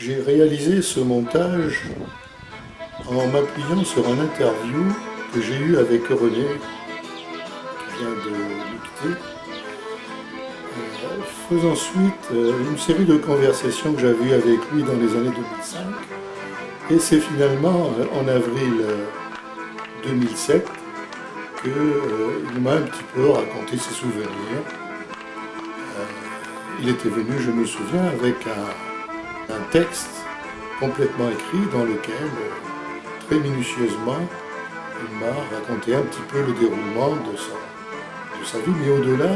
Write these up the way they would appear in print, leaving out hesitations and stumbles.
J'ai réalisé ce montage en m'appuyant sur un interview que j'ai eu avec René, qui vient de nous quitter, faisant suite une série de conversations que j'avais eues avec lui dans les années 2005. Et c'est finalement en avril 2007 qu'il m'a un petit peu raconté ses souvenirs. Il était venu, je me souviens, avec un texte complètement écrit dans lequel, très minutieusement, il m'a raconté un petit peu le déroulement de sa vie, mais au-delà,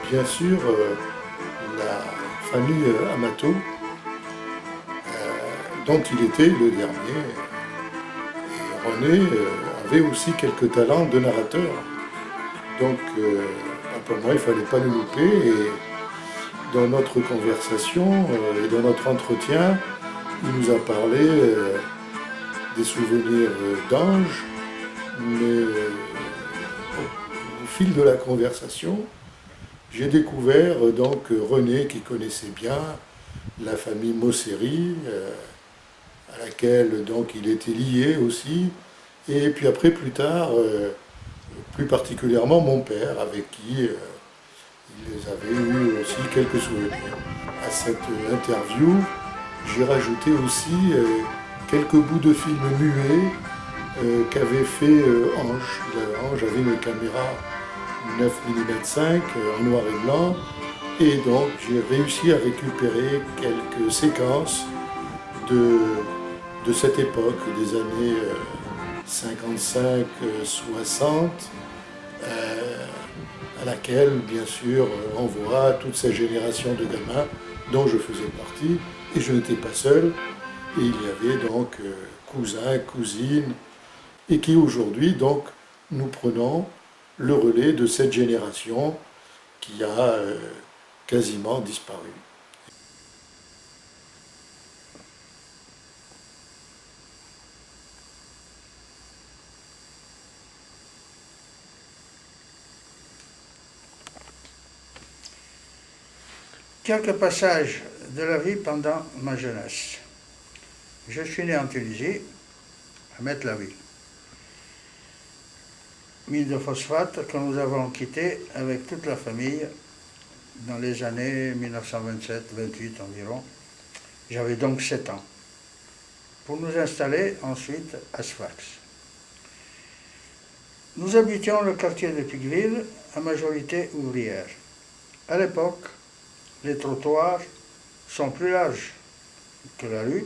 bien sûr, la famille Amato, dont il était le dernier. Et René avait aussi quelques talents de narrateur. Donc, pour moi, il ne fallait pas le louper. Et dans notre conversation et dans notre entretien, il nous a parlé des souvenirs d'Ange, mais au fil de la conversation, j'ai découvert donc René qui connaissait bien la famille Mosseri, à laquelle donc il était lié aussi, et puis après plus tard, plus particulièrement mon père, avec qui ils avaient eu aussi quelques souvenirs. À cette interview, j'ai rajouté aussi quelques bouts de films muets qu'avait fait Ange. Ange avait une caméra 9 mm 5 en noir et blanc, et donc j'ai réussi à récupérer quelques séquences de cette époque, des années 55-60, à laquelle, bien sûr, on voit toute cette génération de gamins dont je faisais partie, et je n'étais pas seul, et il y avait donc cousins, cousines, et qui aujourd'hui, donc, nous prenons le relais de cette génération qui a quasiment disparu. Quelques passages de la vie pendant ma jeunesse. Je suis né en Tunisie, à Metlavi, mine de phosphate que nous avons quitté avec toute la famille dans les années 1927-28 environ. J'avais donc 7 ans, pour nous installer ensuite à Sfax. Nous habitions le quartier de Picqueville, à majorité ouvrière. À l'époque, les trottoirs sont plus larges que la rue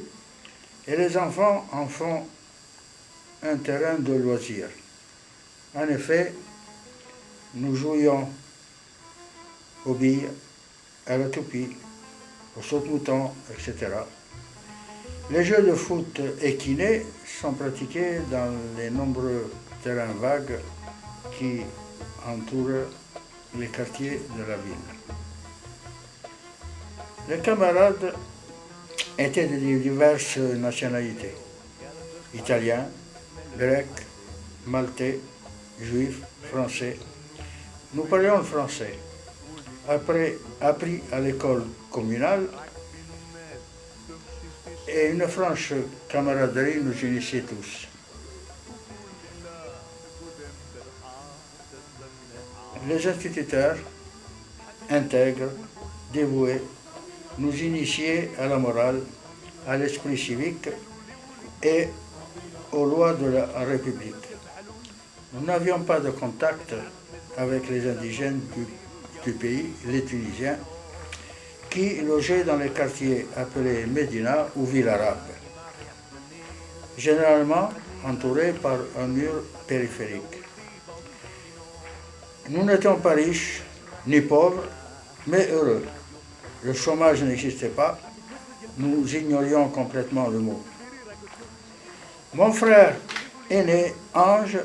et les enfants en font un terrain de loisirs. En effet, nous jouions aux billes, à la toupie, au saute-mouton, etc. Les jeux de foot équinés sont pratiqués dans les nombreux terrains vagues qui entourent les quartiers de la ville. Les camarades étaient de diverses nationalités, italiens, grecs, maltais, juifs, français. Nous parlions le français, appris à l'école communale, et une franche camaraderie nous unissait tous. Les instituteurs, intègres, dévoués, nous initiaient à la morale, à l'esprit civique et aux lois de la République. Nous n'avions pas de contact avec les indigènes du pays, les Tunisiens, qui logeaient dans les quartiers appelés Médina ou Ville arabe, généralement entourés par un mur périphérique. Nous n'étions pas riches, ni pauvres, mais heureux. Le chômage n'existait pas, nous ignorions complètement le mot. Mon frère aîné, Ange,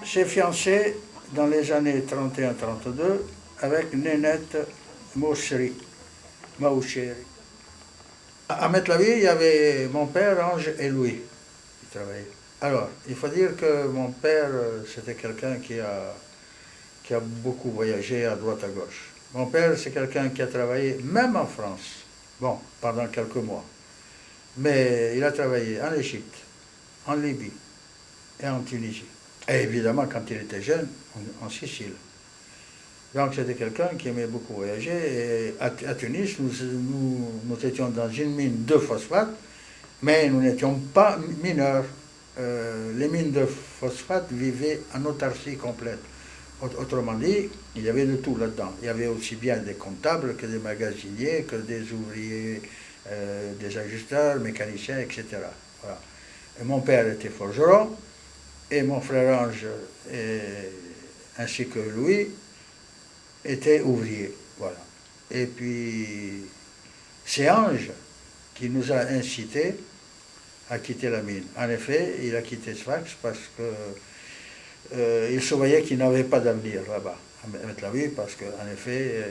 s'est fiancé dans les années 31-32 avec Nénette Moucheri. À Metlavi, il y avait mon père, Ange et Louis qui travaillaient. Alors, il faut dire que mon père, c'était quelqu'un qui a beaucoup voyagé à droite à gauche. Mon père, c'est quelqu'un qui a travaillé même en France, bon, pendant quelques mois. Mais il a travaillé en Égypte, en Libye et en Tunisie. Et évidemment, quand il était jeune, en Sicile. Donc c'était quelqu'un qui aimait beaucoup voyager. Et à Tunis, nous étions dans une mine de phosphate, mais nous n'étions pas mineurs. Les mines de phosphate vivaient en autarcie complète. Autrement dit, il y avait de tout là-dedans. Il y avait aussi bien des comptables que des magasiniers, que des ouvriers, des ajusteurs, mécaniciens, etc. Voilà. Et mon père était forgeron, et mon frère Ange, ainsi que Louis, était ouvrier. Voilà. Et puis, c'est Ange qui nous a incités à quitter la mine. En effet, il a quitté Sfax parce que il se voyait qu'il n'avait pas d'avenir là-bas, à Metlavi, parce qu'en effet,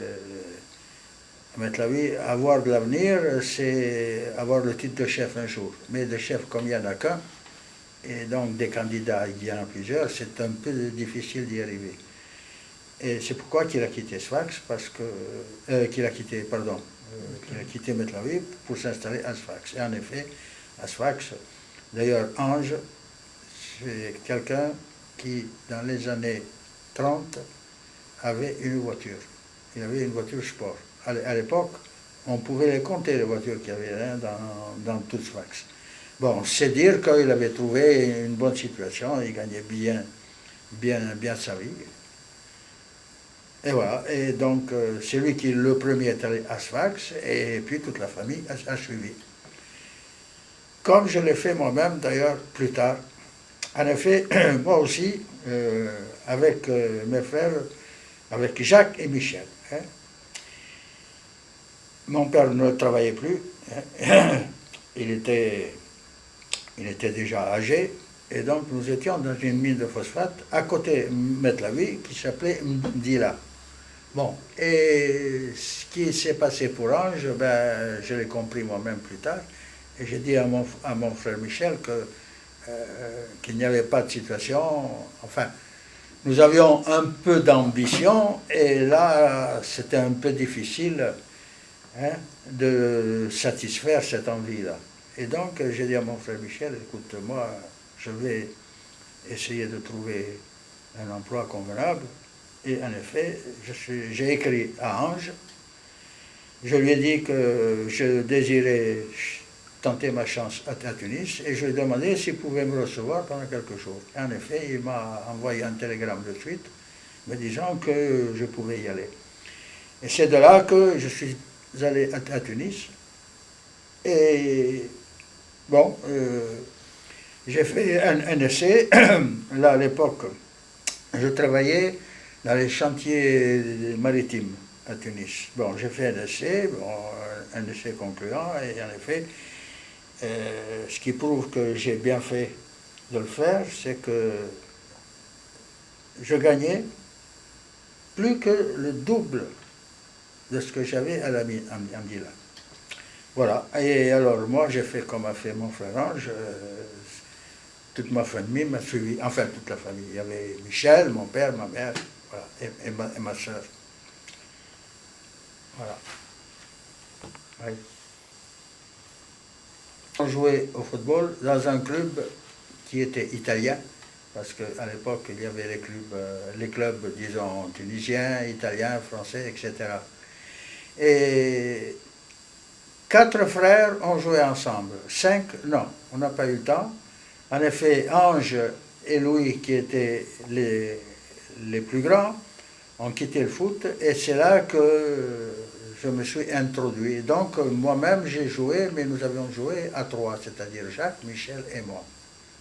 à Metlavi, avoir de l'avenir, c'est avoir le titre de chef un jour. Mais de chef, comme il n'y en a qu'un, et donc des candidats, il y en a plusieurs, c'est un peu difficile d'y arriver. Et c'est pourquoi qu'il a quitté Sfax, parce que qu'il a quitté Metlavi pour s'installer à Sfax. Et en effet, à Sfax, d'ailleurs, Ange, c'est quelqu'un qui, dans les années 30, avait une voiture. Il avait une voiture sport. À l'époque, on pouvait les compter, les voitures qu'il y avait dans toute Sfax. Bon, c'est dire qu'il avait trouvé une bonne situation, il gagnait bien sa vie. Et voilà, et donc c'est lui qui le premier est allé à Sfax, et puis toute la famille a suivi. Comme je l'ai fait moi-même d'ailleurs plus tard. En effet, moi aussi, avec mes frères, avec Jacques et Michel. Hein. Mon père ne travaillait plus, hein. il était déjà âgé, et donc nous étions dans une mine de phosphate à côté de Metlavi qui s'appelait Mdila. Bon, et ce qui s'est passé pour Ange, ben, je l'ai compris moi-même plus tard, et j'ai dit à mon frère Michel qu'il n'y avait pas de situation, enfin, nous avions un peu d'ambition, et là, c'était un peu difficile, hein, de satisfaire cette envie-là. Et donc, j'ai dit à mon frère Michel, écoute, moi, je vais essayer de trouver un emploi convenable. Et en effet, j'ai écrit à Ange. Je lui ai dit que je désirais tenter ma chance à Tunis et je lui ai demandé s'il pouvait me recevoir pendant quelques jours. Et en effet, il m'a envoyé un télégramme de suite me disant que je pouvais y aller. Et c'est de là que je suis allé à Tunis. Et bon, j'ai fait un essai. Là, à l'époque, je travaillais dans les chantiers maritimes à Tunis. Bon, j'ai fait un essai concluant, et en effet, ce qui prouve que j'ai bien fait de le faire, c'est que je gagnais plus que le double de ce que j'avais à la mine, en Mdila. Voilà, et alors moi j'ai fait comme a fait mon frère Ange, toute ma famille m'a suivi, enfin toute la famille. Il y avait Michel, mon père, ma mère, voilà, et ma soeur. Voilà. Oui. On jouait au football dans un club qui était italien, parce qu'à l'époque il y avait les clubs, disons, tunisiens, italiens, français, etc. Et 4 frères ont joué ensemble. 5, non, on n'a pas eu le temps. En effet, Ange et Louis, qui étaient les plus grands, ont quitté le foot, et c'est là que je me suis introduit. Donc moi-même j'ai joué, mais nous avions joué à 3, c'est-à-dire Jacques, Michel et moi.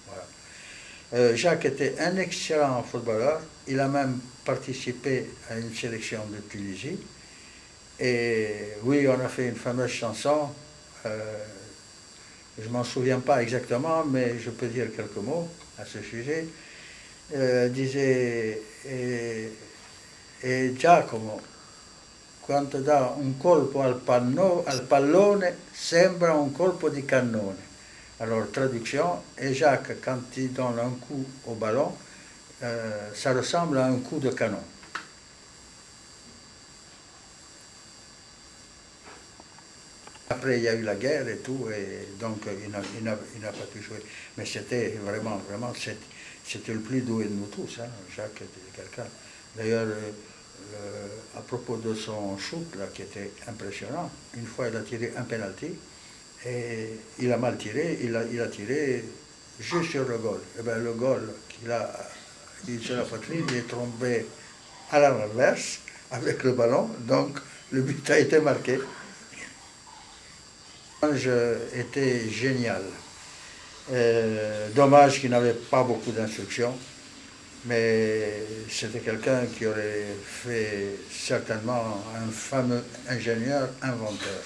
Voilà. Jacques était un excellent footballeur, il a même participé à une sélection de Tunisie. Et oui, on a fait une fameuse chanson, je ne m'en souviens pas exactement, mais je peux dire quelques mots à ce sujet. Disait, e Giacomo, quando dà un colpo al pallone, sembra un colpo di cannone. Alors, traduction, et Jacques, quand il donne un coup au ballon, ça ressemble à un coup de canon. Après, il y a eu la guerre et tout, et donc il n'a pas pu jouer. Mais c'était vraiment, c'était le plus doué de nous tous. Hein. Jacques était quelqu'un. D'ailleurs, à propos de son shoot, là, qui était impressionnant, une fois il a tiré un penalty, et il a mal tiré, il a tiré juste sur le goal. Et bien le goal qu'il a eu sur la poitrine, il est tombé à la renverse avec le ballon, donc le but a été marqué. Était génial. Dommage qu'il n'avait pas beaucoup d'instructions, mais c'était quelqu'un qui aurait fait certainement un fameux ingénieur, inventeur.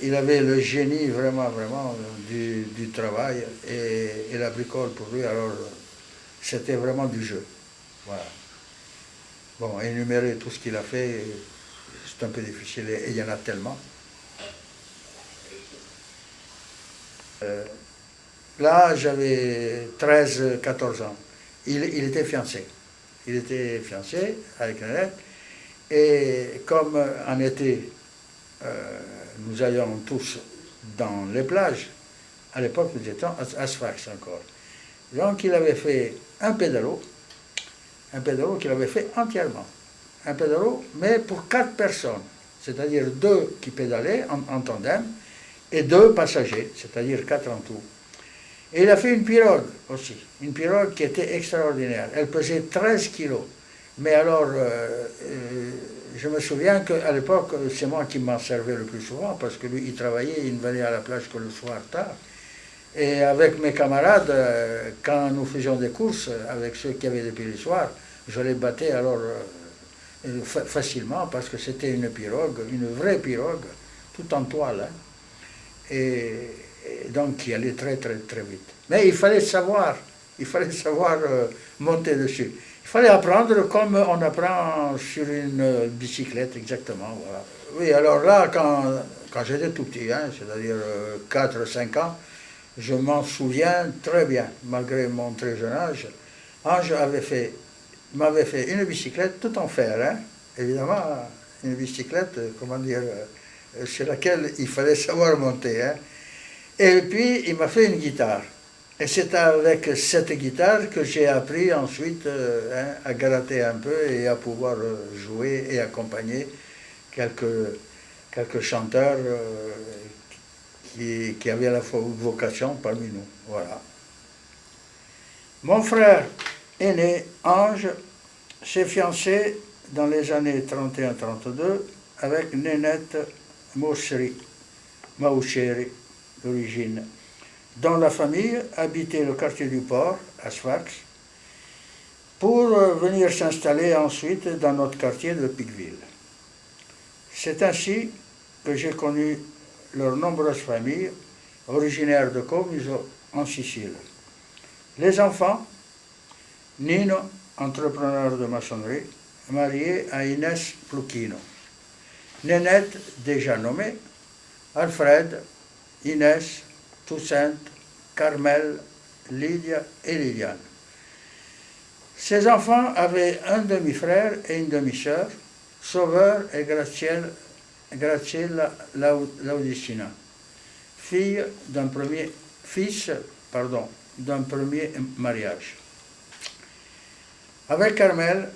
Il avait le génie vraiment du travail et la bricole pour lui, alors c'était vraiment du jeu. Voilà. Bon, énumérer tout ce qu'il a fait, c'est un peu difficile et il y en a tellement. Là, j'avais 13-14 ans. Il était fiancé. Il était fiancé avec Nénette. Et comme en été, nous allions tous dans les plages, à l'époque, nous étions à Sfax encore. Donc, il avait fait un pédalo qu'il avait fait entièrement. Un pédalo, mais pour 4 personnes. C'est-à-dire 2 qui pédalaient en tandem, et 2 passagers, c'est-à-dire 4 en tout. Et il a fait une pirogue aussi, une pirogue qui était extraordinaire. Elle pesait 13 kilos. Mais alors, je me souviens qu'à l'époque, c'est moi qui m'en servais le plus souvent, parce que lui, il travaillait, il ne venait à la plage que le soir tard. Et avec mes camarades, quand nous faisions des courses, avec ceux qui avaient des pélissoirs, je les battais alors facilement, parce que c'était une pirogue, une vraie pirogue, tout en toile. Hein. Et donc qui allait très vite. Mais il fallait savoir monter dessus. Il fallait apprendre comme on apprend sur une bicyclette, exactement. Voilà. Oui, alors là, quand j'étais tout petit, hein, c'est-à-dire 4-5 ans, je m'en souviens très bien, malgré mon très jeune âge. Ange m'avait fait une bicyclette tout en fer, hein, évidemment, une bicyclette, comment dire, sur laquelle il fallait savoir monter. Hein. Et puis, il m'a fait une guitare. Et c'est avec cette guitare que j'ai appris ensuite à gratter un peu et à pouvoir jouer et accompagner quelques chanteurs qui avaient la vocation parmi nous. Voilà. Mon frère aîné, Ange, s'est fiancé dans les années 31-32 avec Nénette Maucheri d'origine, dont la famille habitait le quartier du Port, à Sfax, pour venir s'installer ensuite dans notre quartier de Picqueville. C'est ainsi que j'ai connu leurs nombreuses familles originaires de Comiso en Sicile. Les enfants, Nino, entrepreneur de maçonnerie, marié à Inès Pluchino. Nénette, déjà nommée, Alfred, Inès, Toussaint, Carmel, Lydia et Liliane. Ses enfants avaient un demi-frère et une demi-sœur, Sauveur et Graziella Laudicina, fils d'un premier mariage. Avec Carmel,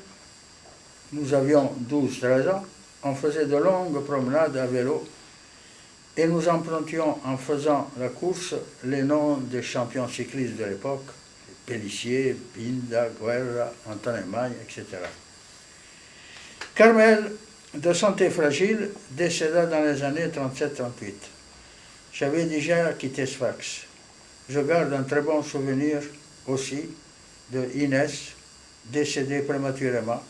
nous avions 12-13 ans, on faisait de longues promenades à vélo et nous empruntions en faisant la course les noms des champions cyclistes de l'époque, Pélissier, Pinda, Guerra, Antonin Magne, etc. Carmel, de santé fragile, décéda dans les années 37-38. J'avais déjà quitté Sfax. Je garde un très bon souvenir aussi de Inès, décédée prématurément,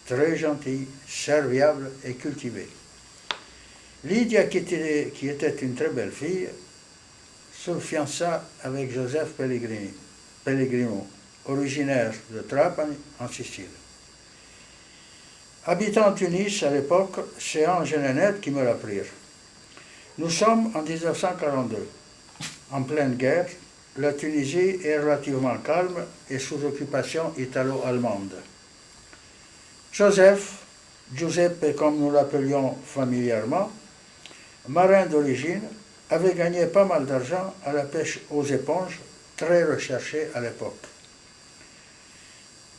très gentille, serviable et cultivée. Lydia, qui était une très belle fille, se fiança avec Joseph Pellegrino, originaire de Trapani, en Sicile. Habitant en Tunis à l'époque, c'est Ange et Nénette qui me l'apprirent. Nous sommes en 1942. En pleine guerre, la Tunisie est relativement calme et sous occupation italo-allemande. Giuseppe, comme nous l'appelions familièrement, marin d'origine, avait gagné pas mal d'argent à la pêche aux éponges, très recherchée à l'époque.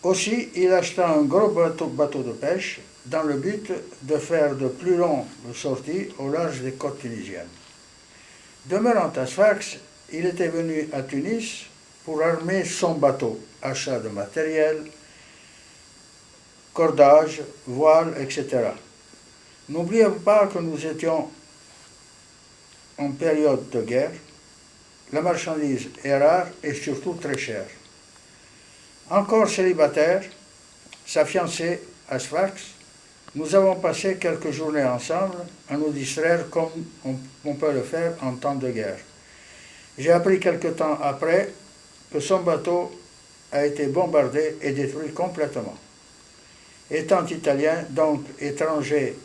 Aussi, il acheta un gros bateau de pêche dans le but de faire de plus longues sorties au large des côtes tunisiennes. Demeurant à Sfax, il était venu à Tunis pour armer son bateau, achat de matériel, cordage, voile, etc. N'oublions pas que nous étions en période de guerre. La marchandise est rare et surtout très chère. Encore célibataire, sa fiancée à Sfax, nous avons passé quelques journées ensemble à nous distraire comme on peut le faire en temps de guerre. J'ai appris quelque temps après que son bateau a été bombardé et détruit complètement. Étant italien, donc étranger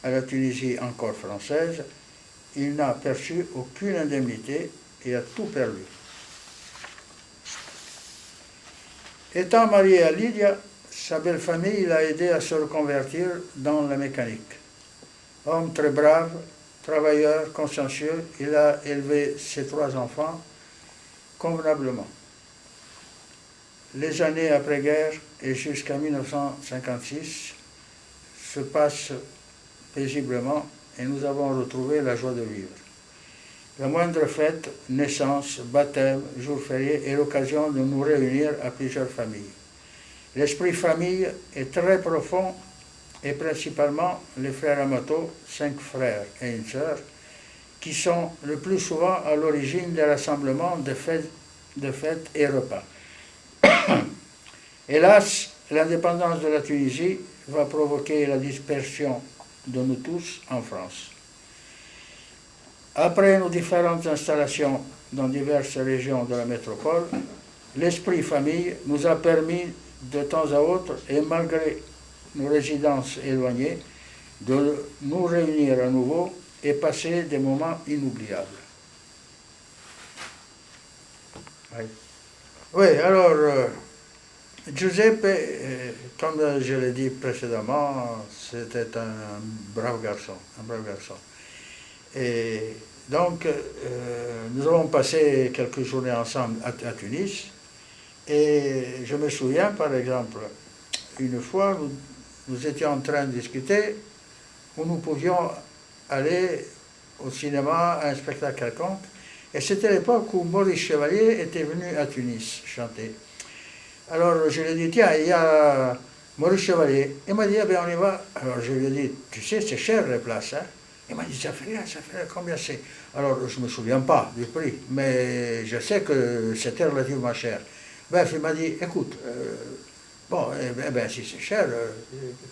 à la Tunisie encore française, il n'a perçu aucune indemnité et a tout perdu. Étant marié à Lydia, sa belle famille l'a aidé à se reconvertir dans la mécanique. Homme très brave, travailleur, consciencieux, il a élevé ses 3 enfants convenablement. Les années après-guerre et jusqu'à 1956 se passent paisiblement et nous avons retrouvé la joie de vivre. La moindre fête, naissance, baptême, jour férié est l'occasion de nous réunir à plusieurs familles. L'esprit famille est très profond et principalement les frères Amato, 5 frères et une sœur, qui sont le plus souvent à l'origine des rassemblements de fêtes et repas. Hélas, l'indépendance de la Tunisie va provoquer la dispersion de nous tous en France. Après nos différentes installations dans diverses régions de la métropole, l'esprit famille nous a permis de temps à autre, et malgré nos résidences éloignées, de nous réunir à nouveau et passer des moments inoubliables. Oui, alors, Giuseppe, comme je l'ai dit précédemment, c'était un brave garçon, Et donc, nous avons passé quelques journées ensemble à Tunis. Et je me souviens, par exemple, une fois, nous étions en train de discuter où nous pouvions aller au cinéma à un spectacle quelconque. Et c'était l'époque où Maurice Chevalier était venu à Tunis chanter. Alors je lui ai dit, tiens, il y a Maurice Chevalier. Il m'a dit, ah ben on y va. Alors je lui ai dit, tu sais, c'est cher les places, hein. Il m'a dit, ça fait rien, combien c'est? Alors je ne me souviens pas du prix, mais je sais que c'était relativement cher. Bref, il m'a dit, écoute, bon, si c'est cher,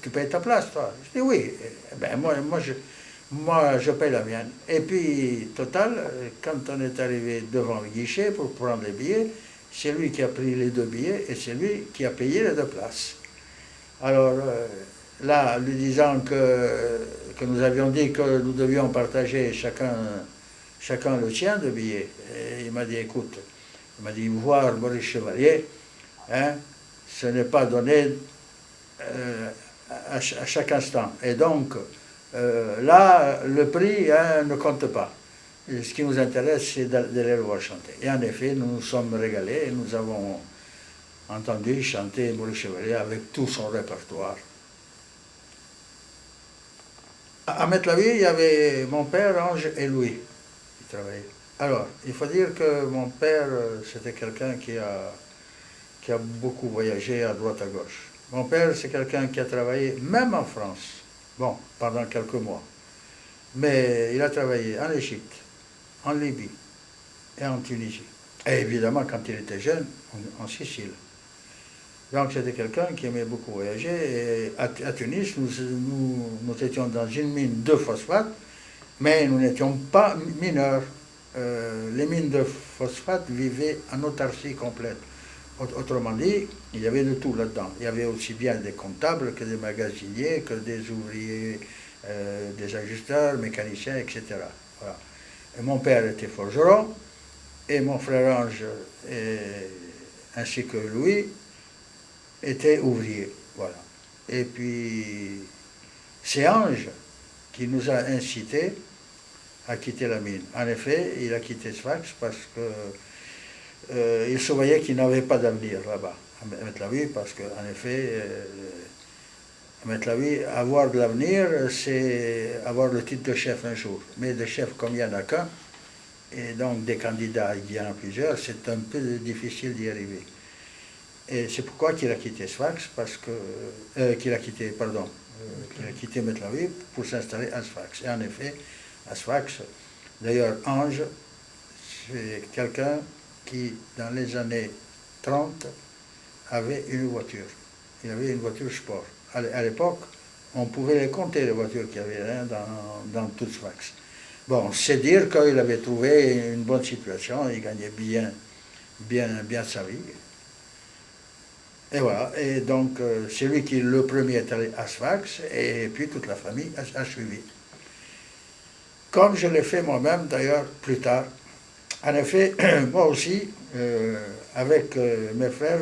tu payes ta place, toi. Je dis oui, moi, je paye la mienne. Et puis, total, quand on est arrivé devant le guichet pour prendre les billets, c'est lui qui a pris les 2 billets et c'est lui qui a payé les 2 places. Alors, là, lui disant que nous avions dit que nous devions partager chacun le sien de billets, et il m'a dit, écoute, il m'a dit, voir Maurice Chevalier, hein, ce n'est pas donné à chaque instant. Et donc, là, le prix ne compte pas. Et ce qui nous intéresse, c'est d'aller le voir chanter. Et en effet, nous nous sommes régalés et nous avons entendu chanter Maurice Chevalier avec tout son répertoire. À Metlavie, il y avait mon père, Ange et Louis qui travaillaient. Alors, il faut dire que mon père, c'était quelqu'un qui a beaucoup voyagé à droite à gauche. Mon père, c'est quelqu'un qui a travaillé même en France, bon, pendant quelques mois. Mais il a travaillé en Égypte, en Libye et en Tunisie. Et évidemment, quand il était jeune, en Sicile. Donc c'était quelqu'un qui aimait beaucoup voyager. Et à Tunis, nous étions dans une mine de phosphate, mais nous n'étions pas mineurs. Les mines de phosphate vivaient en autarcie complète. Autrement dit, il y avait de tout là-dedans. Il y avait aussi bien des comptables que des magasiniers, que des ouvriers, des ajusteurs, mécaniciens, etc. Voilà. Et mon père était forgeron, et mon frère Ange, ainsi que Louis, était ouvrier. Voilà. Et puis, c'est Ange qui nous a incités a quitté la mine. En effet, il a quitté Sfax parce que il se voyait qu'il n'avait pas d'avenir là-bas, à Mettlavie, parce qu'en effet, à Mettlavie, avoir de l'avenir, c'est avoir le titre de chef un jour. Mais de chef, comme il n'y en a qu'un, et donc des candidats, il y en a plusieurs, c'est un peu difficile d'y arriver. Et c'est pourquoi qu'il a quitté Sfax, parce que qu'il a quitté Mettlavie pour s'installer à Sfax. Et en effet, à Sfax, d'ailleurs, Ange, c'est quelqu'un qui, dans les années 30, avait une voiture. Il avait une voiture sport. À l'époque, on pouvait les compter, les voitures qu'il y avait dans toute Sfax. Bon, c'est dire qu'il avait trouvé une bonne situation, il gagnait bien sa vie. Et voilà, et donc c'est lui qui le premier est allé à Sfax, et puis toute la famille a suivi. Comme je l'ai fait moi-même d'ailleurs plus tard. En effet, moi aussi, avec mes frères,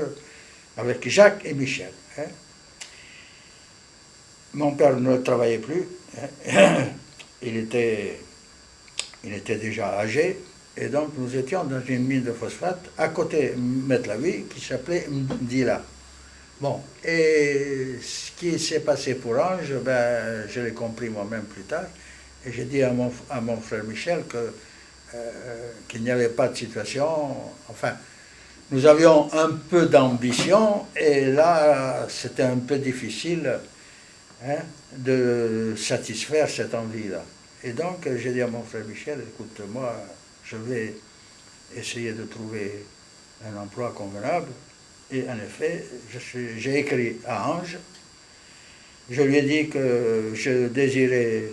avec Jacques et Michel. Hein. Mon père ne travaillait plus, hein. il était déjà âgé, et donc nous étions dans une mine de phosphate à côté de Mettlavie qui s'appelait Mdila. Bon, et ce qui s'est passé pour Ange, ben, je l'ai compris moi-même plus tard, et j'ai dit à mon frère Michel qu'il n'y avait pas de situation, enfin, nous avions un peu d'ambition, et là, c'était un peu difficile, hein, de satisfaire cette envie-là. Et donc, j'ai dit à mon frère Michel, écoute, moi, je vais essayer de trouver un emploi convenable. Et en effet, j'ai écrit à Ange. Je lui ai dit que je désirais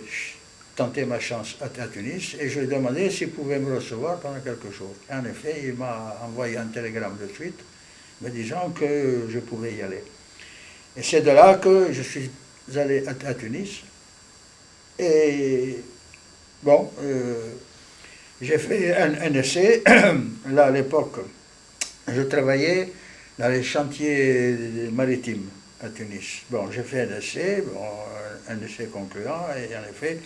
tenter ma chance à Tunis et je lui ai demandé s'il pouvait me recevoir pendant quelques jours. Et en effet, il m'a envoyé un télégramme de suite me disant que je pouvais y aller. Et c'est de là que je suis allé à Tunis. Et bon, j'ai fait un essai. Là, à l'époque, je travaillais dans les chantiers maritimes à Tunis. Bon, j'ai fait un essai concluant, et en effet,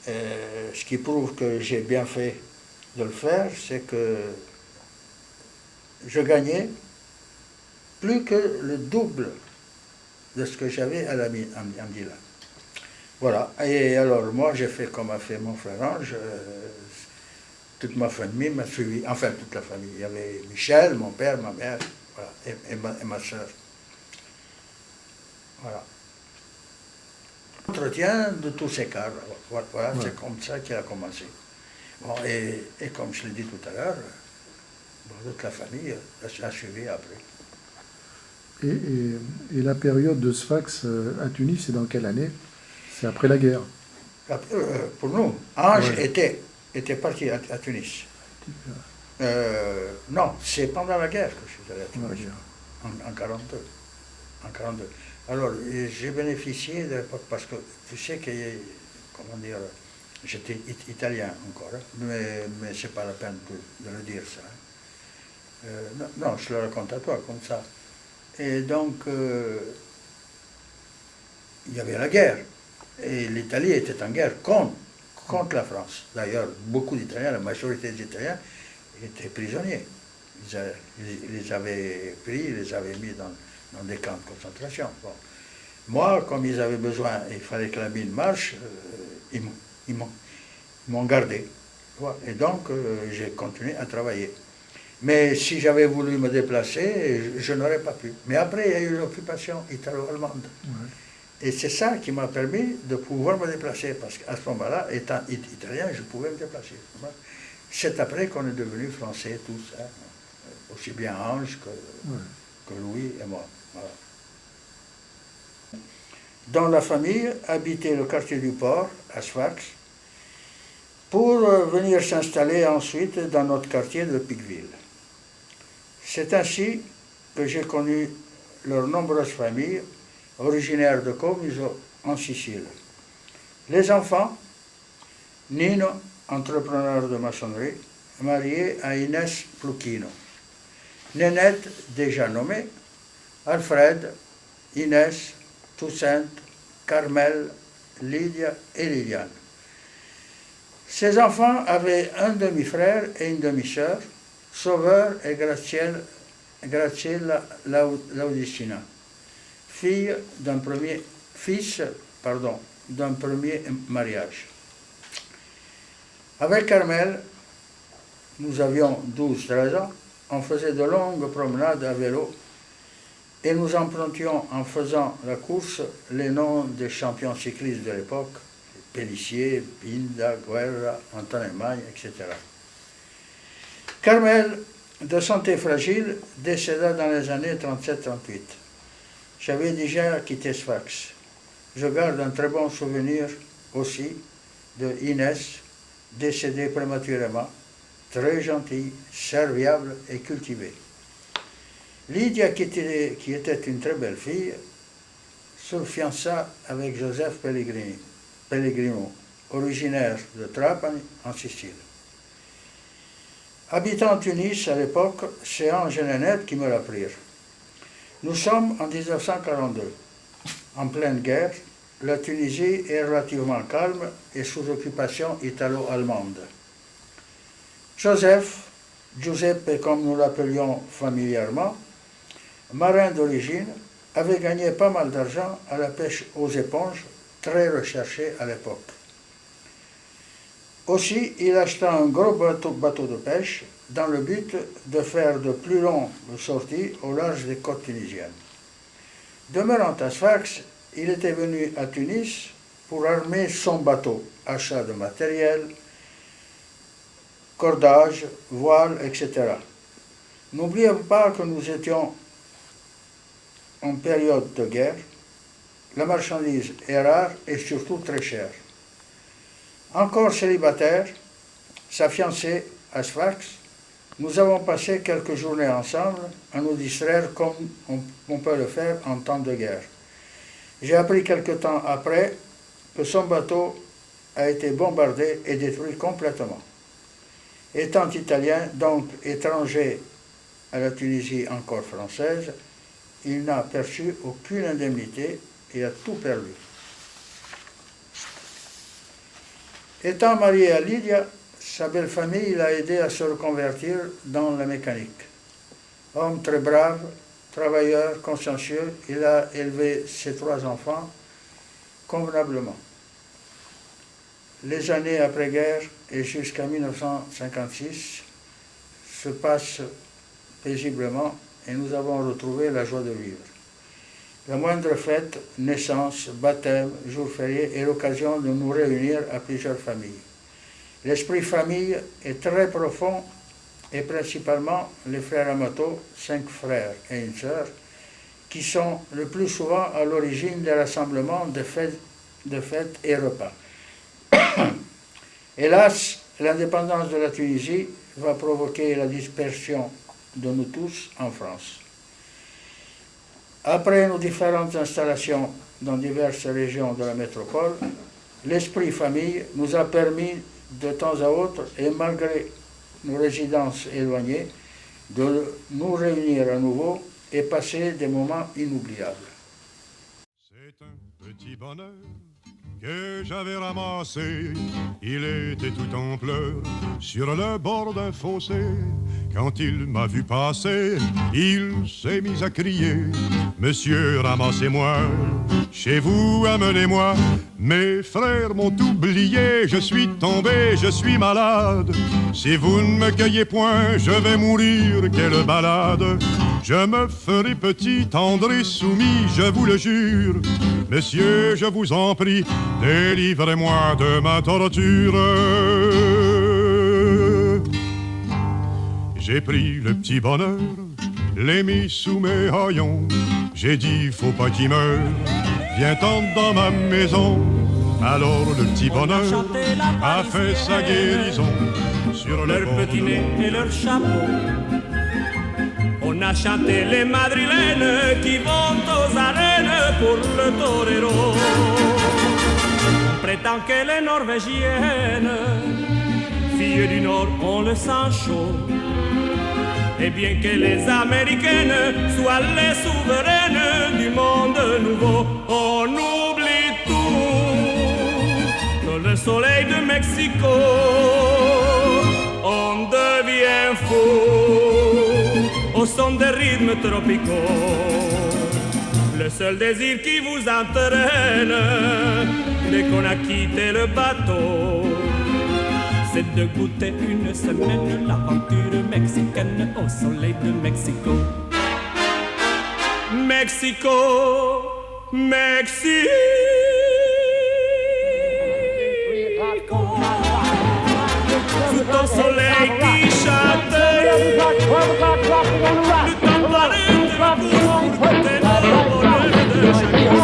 ce qui prouve que j'ai bien fait de le faire, c'est que je gagnais plus que le double de ce que j'avais à la mine, à Mdila. Voilà, et alors moi j'ai fait comme a fait mon frère Ange, toute ma famille m'a suivi, enfin toute la famille. Il y avait Michel, mon père, ma mère, voilà, et ma soeur. Voilà. Entretien de tous ces cadres, voilà, ouais. C'est comme ça qu'il a commencé. Bon, et comme je l'ai dit tout à l'heure, toute la famille a suivi après. Et la période de Sfax à Tunis, c'est dans quelle année? C'est après la guerre. Pour nous, Ange était parti à Tunis. Non, c'est pendant la guerre que je suis allé à Tunis, en 1942. En 42. Alors, j'ai bénéficié de l'époque, parce que tu sais que, comment dire, j'étais italien encore, hein, mais c'est pas la peine de le dire ça. Hein. Non, je le raconte à toi, comme ça. Et donc, il y avait la guerre. Et l'Italie était en guerre contre la France. D'ailleurs, beaucoup d'Italiens, la majorité des Italiens, étaient prisonniers. Ils les avaient pris, ils les avaient mis dans des camps de concentration. Bon. Moi, comme ils avaient besoin, il fallait que la mine marche, ils m'ont gardé. Voilà. Et donc, j'ai continué à travailler. Mais si j'avais voulu me déplacer, je n'aurais pas pu. Mais après, il y a eu l'occupation italo-allemande. Ouais. Et c'est ça qui m'a permis de pouvoir me déplacer, parce qu'à ce moment-là, étant italien, je pouvais me déplacer. C'est après qu'on est devenus français tous, hein. Aussi bien Ange que Louis et moi. Voilà. Dans la famille, habitait le quartier du port, à Sfax, pour venir s'installer ensuite dans notre quartier de Piqueville. C'est ainsi que j'ai connu leurs nombreuses familles originaires de Comiso en Sicile. Les enfants, Nino, entrepreneur de maçonnerie, marié à Inès Pluchino. Nénette, déjà nommée, Alfred, Inès, Toussaint, Carmel, Lydia et Liliane. Ses enfants avaient un demi-frère et une demi-sœur, Sauveur et Graziella Laudicina, fils d'un premier mariage. Avec Carmel, nous avions 12-13 ans, on faisait de longues promenades à vélo et nous empruntions en faisant la course les noms des champions cyclistes de l'époque, Pélissier, Binda, Guerra, Antonin Magne, etc. Carmel, de santé fragile, décéda dans les années 37-38. J'avais déjà quitté Sfax. Je garde un très bon souvenir aussi de Inès, décédée prématurément, très gentille, serviable et cultivée. Lydia, qui était une très belle fille, se fiança avec Joseph Pellegrino, originaire de Trapani, en Sicile. Habitant Tunis à l'époque, c'est Ange et Nénette qui me l'apprirent. Nous sommes en 1942, en pleine guerre. La Tunisie est relativement calme et sous occupation italo-allemande. Joseph, Giuseppe comme nous l'appelions familièrement, marin d'origine, avait gagné pas mal d'argent à la pêche aux éponges, très recherchée à l'époque. Aussi, il acheta un gros bateau de pêche dans le but de faire de plus longues sorties au large des côtes tunisiennes. Demeurant à Sfax, il était venu à Tunis pour armer son bateau, achat de matériel, cordage, voile, etc. N'oubliez pas que nous étions en période de guerre. La marchandise est rare et surtout très chère. Encore célibataire, sa fiancée à Sfax, nous avons passé quelques journées ensemble à nous distraire comme on peut le faire en temps de guerre. J'ai appris quelque temps après que son bateau a été bombardé et détruit complètement. Étant italien, donc étranger à la Tunisie encore française, il n'a perçu aucune indemnité et a tout perdu. Étant marié à Lydia, sa belle famille l'a aidé à se reconvertir dans la mécanique. Homme très brave, travailleur, consciencieux, il a élevé ses 3 enfants convenablement. Les années après-guerre et jusqu'à 1956 se passent paisiblement et nous avons retrouvé la joie de vivre. La moindre fête, naissance, baptême, jour férié est l'occasion de nous réunir à plusieurs familles. L'esprit famille est très profond et principalement les frères Amato, 5 frères et une sœur, qui sont le plus souvent à l'origine des rassemblements de fêtes et repas. Hélas, l'indépendance de la Tunisie va provoquer la dispersion de nous tous en France. Après nos différentes installations dans diverses régions de la métropole, l'esprit famille nous a permis de temps à autre, et malgré nos résidences éloignées, de nous réunir à nouveau et passer des moments inoubliables. C'est un petit bonheur que j'avais ramassé, il était tout en pleurs sur le bord d'un fossé. Quand il m'a vu passer, il s'est mis à crier: Monsieur, ramassez-moi, chez vous, amenez-moi. Mes frères m'ont oublié, je suis tombé, je suis malade. Si vous ne me cueillez point, je vais mourir, quelle balade. Je me ferai petit, tendre et soumis, je vous le jure. Messieurs, je vous en prie, délivrez-moi de ma torture. J'ai pris le petit bonheur, l'ai mis sous mes haillons. J'ai dit, faut pas qu'il meure, viens tendre dans ma maison. Alors le petit bonheur a fait sa guérison sur le leur petit nez et leur chapeau. On a chanté les madrilènes qui vont aux arènes pour le torero. On prétend que les norvégiennes, filles du Nord, ont le sang chaud. Et bien que les américaines soient les souveraines du monde nouveau, on oublie tout. Que le soleil de Mexico, on devient fou au son des rythmes tropicaux. Le seul désir qui vous entraîne dès qu'on a quitté le bateau, c'est de goûter une semaine l'aventure mexicaine au soleil de Mexico. Mexico, Mexico. Sous ton soleil qui châtaille, le temps paraît pour goûter le bonheur de chacun.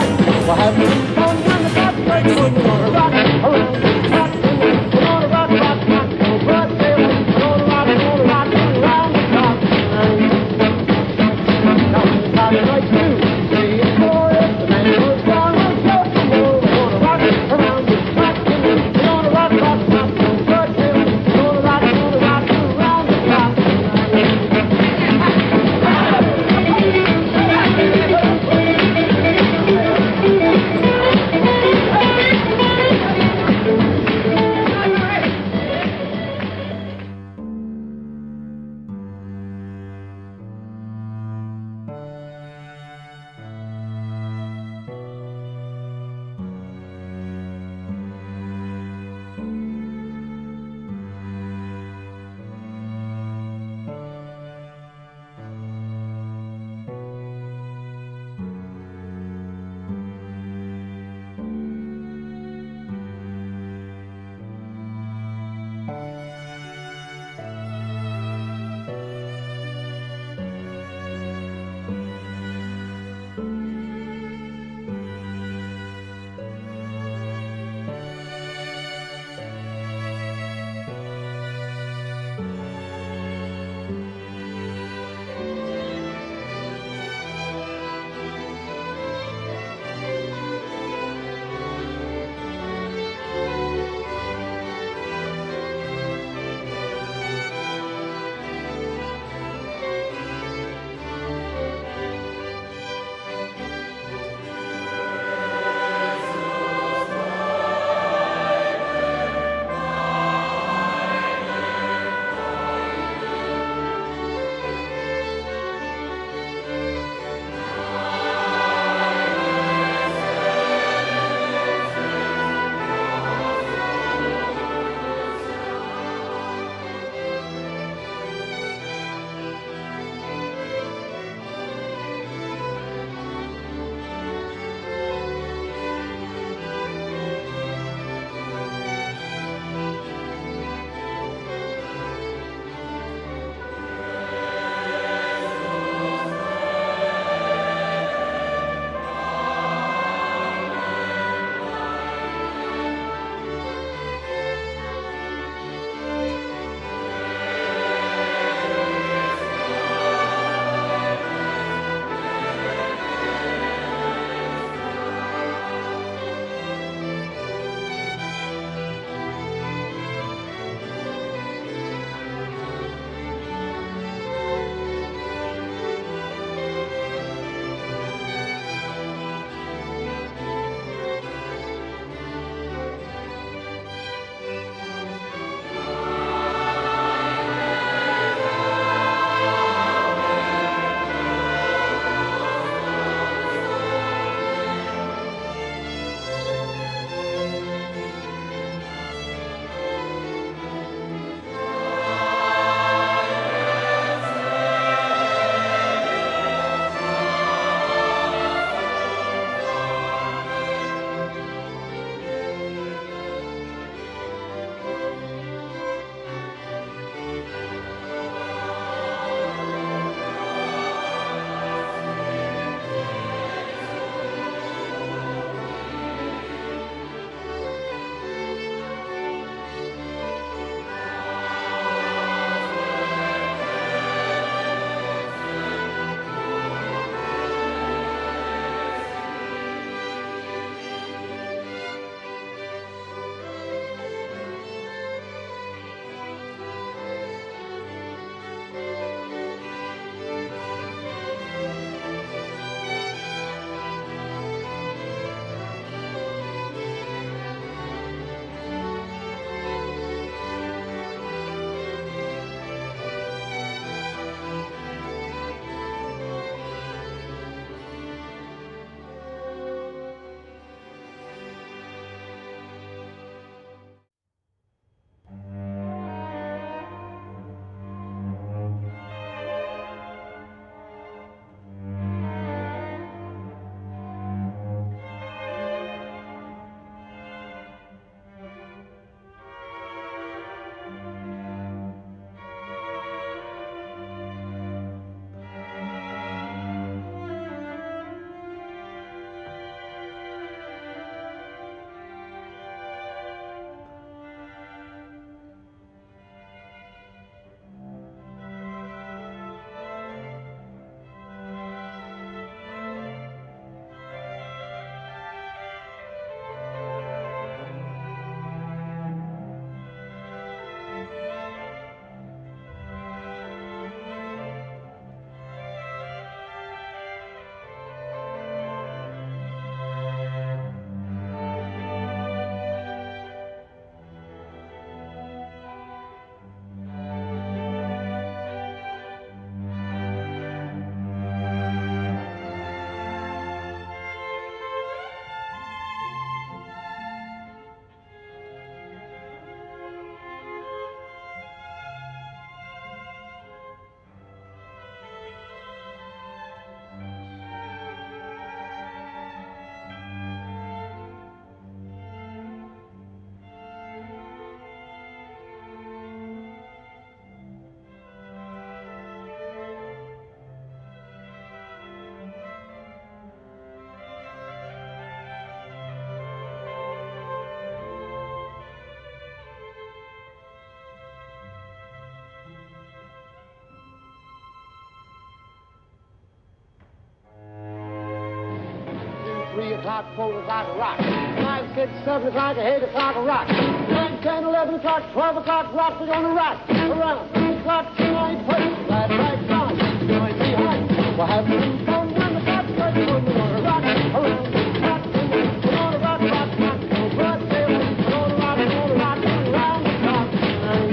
o'clock, 4 o'clock, rock. 5, 6, 7 o'clock, 8 o'clock, rock. 9, 10, 11 o'clock, 12 o'clock, rock. We're gonna rock around 3 o'clock tonight. Put glad right down. Join me high. We'll have some fun when the clock strikes 1. We're gonna rock around 3 o'clock tonight. We're gonna rock, rock, rock. Till broad daylight. We're gonna rock around the clock tonight.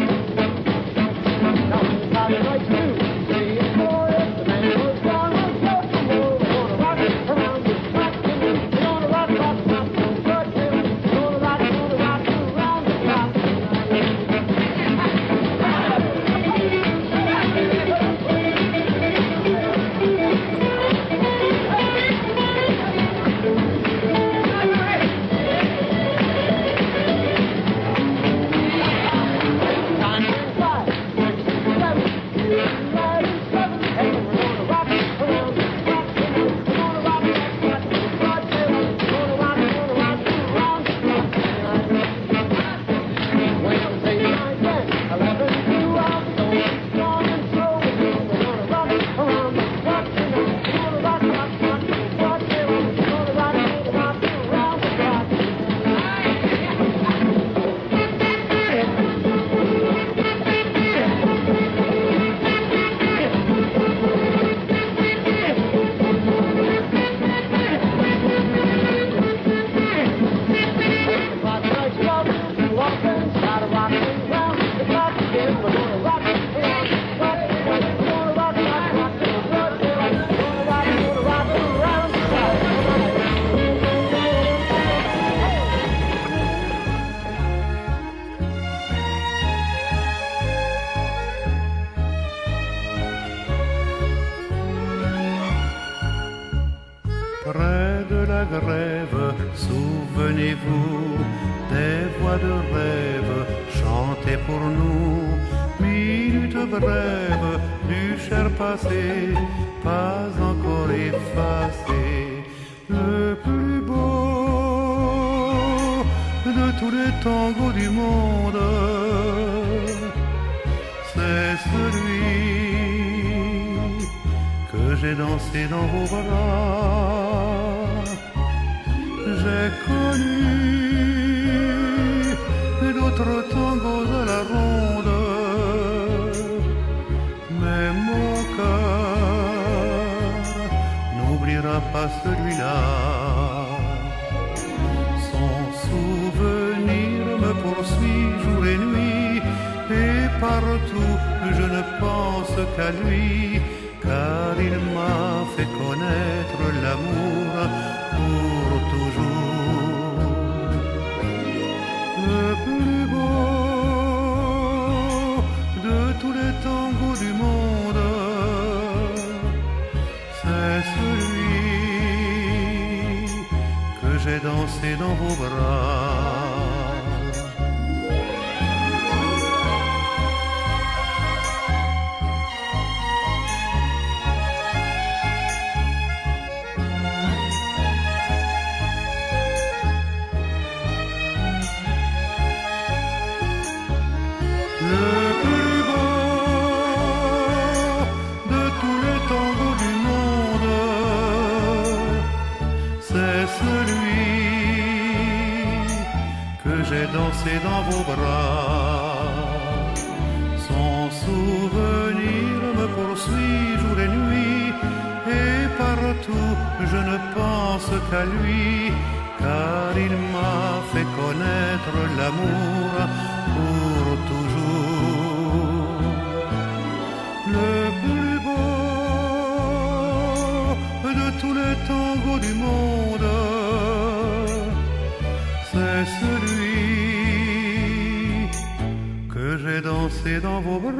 Now when the clock strikes 2, 3, and 4, if the man goes down, we'll go some more. We're gonna rock around the clock tonight. We're gonna rock, rock, rock. Till broad daylight. We're gonna rock around the clock tonight. Près de la grève, souvenez-vous des voix de rêve chantées pour nous. Minutes brèves du cher passé, pas encore effacé. Le plus beau de tous les tangos du monde, c'est celui que j'ai dansé dans vos bras. J'ai connu d'autres tangos à la ronde, mais mon cœur n'oubliera pas celui-là. Son souvenir me poursuit jour et nuit, et partout je ne pense qu'à lui, car il m'a fait connaître l'amour pour toujours. Le plus beau de tous les tangos du monde, c'est celui que j'ai dansé dans vos bras. J'ai dansé dans vos bras. Son souvenir me poursuit jour et nuit, et partout je ne pense qu'à lui, car il m'a fait connaître l'amour pour toujours. Le plus beau de tous les tangos du monde, c'est celui que j'ai dansé dans vos bras.